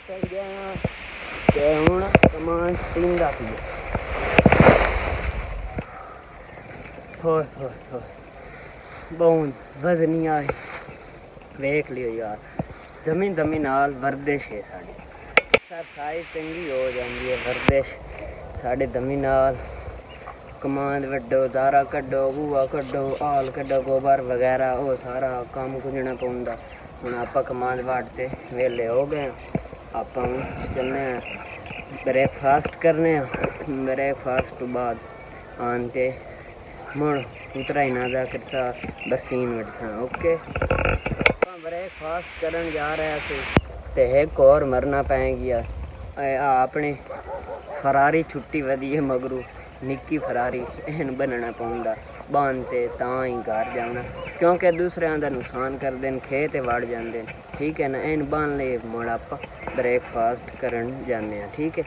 चल गया ते हुण कमान टींदा पिया। होए होए होए बहुत वजनी आई वेख लियो यार। दमी दमी नाल वर्दिश है साड़ी एक्सरसाइज चंगी हो जाती है। वर्दिश साढ़े दमी नाल कमांद वड्डो दारा कड्डो बूआ कड्डो हाल कड्डो गोबर वगैरह वो सारा काम कुंजना पौंदा। हुण आपां कमांद वाड़ते वेले हो गए आप चलने ब्रेकफास्ट करने। ब्रेकफास्ट तो बाद आनते मुड़ उतरा ही ना जा करता बरसीन वटसा। ओके ब्रेकफास्ट करन जा रहे थे ते एक और मरना पैगी अपने फरारी छुट्टी वधी है मगरू निक्की फरारी एहन बनना पौंदा बांधते तां ही घर जाना क्योंकि दूसरे का नुकसान कर देन खेत वाड़ जाते हैं। ठीक है ना इन बांध ले मुड़ आप ब्रेकफास्ट करन जाने हैं। ठीक है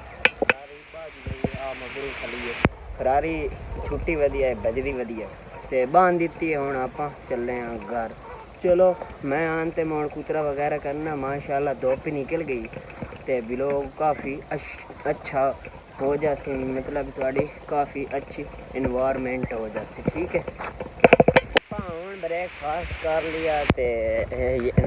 मगरू खली फरारी छुट्टी वधिया है बजरी वधिया ते बांध दी है। हुण आप चले हैं घर। चलो मैं आनते मोड़ कुतरा वगैरह करना माशाल्लाह धुप ही निकल गई ते बिलो काफ़ी अच्छा हो जासी मतलब थोड़ी काफ़ी अच्छी इन्वायरमेंट हो जासी। ठीक है हुण ब्रेकफास्ट कर लिया ते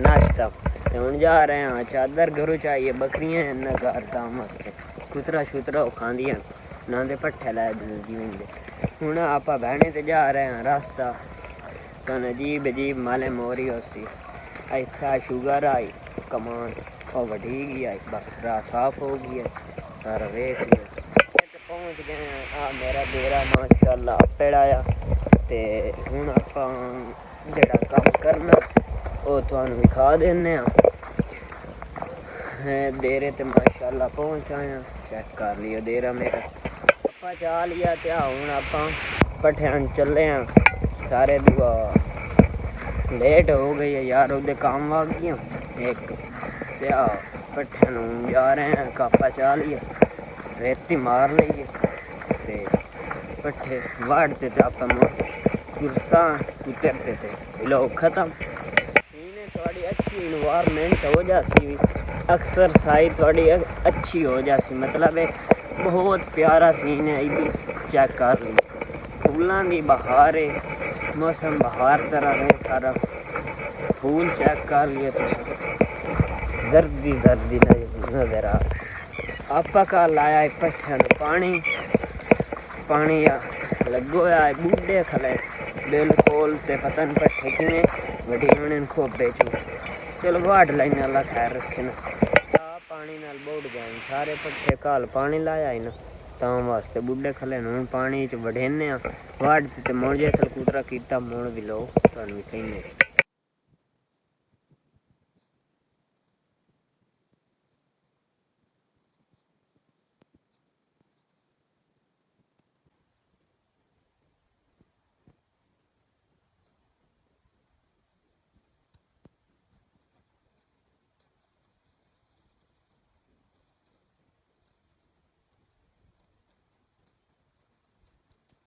नाश्ता ते हुण जा रहे हैं चादर घरों चाहिए बकरियां हैं ना घर दाम वास्ते कुतरा शुतरा खांदियां ना दे पट्ठे लै जीवन दे। हुण आप बहने ते जा रहे हैं रास्ता कन अजीब अजीब माले मोरी होसी इतना शुगर आई कमान और वधी गई आई बस राह साफ हो गई है सारा वेख लिया पहुँच गए। आ मेरा डेरा माशाल्लाह पेड़ाया ते हुण आपां जेड़ा काम करना वो तुहानू विखा देने डेरे ते माशाल्लाह पहुँच आया। चेक कर लियो डेरा मेरा आपा चा लिया ते हुण आपां पट्ठियां चले हैं सारे दुआ लेट हो गई है यार उधर काम आ गया एक त्या पट्ठियां जा रहे हैं कापा चा लिया रेती मार लीए ते पट्ठे वाड़ते थे आप कुर्सा उतरते थे लोग ख़त्म सीने थोड़ी अच्छी इन्वायरमेंट हो जाती एक्सरसाइज थोड़ी अच्छी हो जाती मतलब एक बहुत प्यारा सीन है ये भी चेक कर ली फूलों की बहार है मौसम बहार तरह है सारा फूल चेक कर लिए तो जर्दी जर्दी नजर आ आपा का लाया पट्ठियां पानी पानी लगो है बूढ़े खले बिल्कुल ते पता नहीं पट्ठे किमें वडी उन्हें खोबे चू चलो वाट लाइन अल्लाह खैर रखे ना पानी नाल बोड़ गए सारे पट्ठे काल पानी लाया ही ना तां वास्ते बूढ़े खले हुण पानी च वढ़ेने वाड़ते ते मुड़ जैसल कुतरा कीता मुड़ भी लो तुहानू भी कहने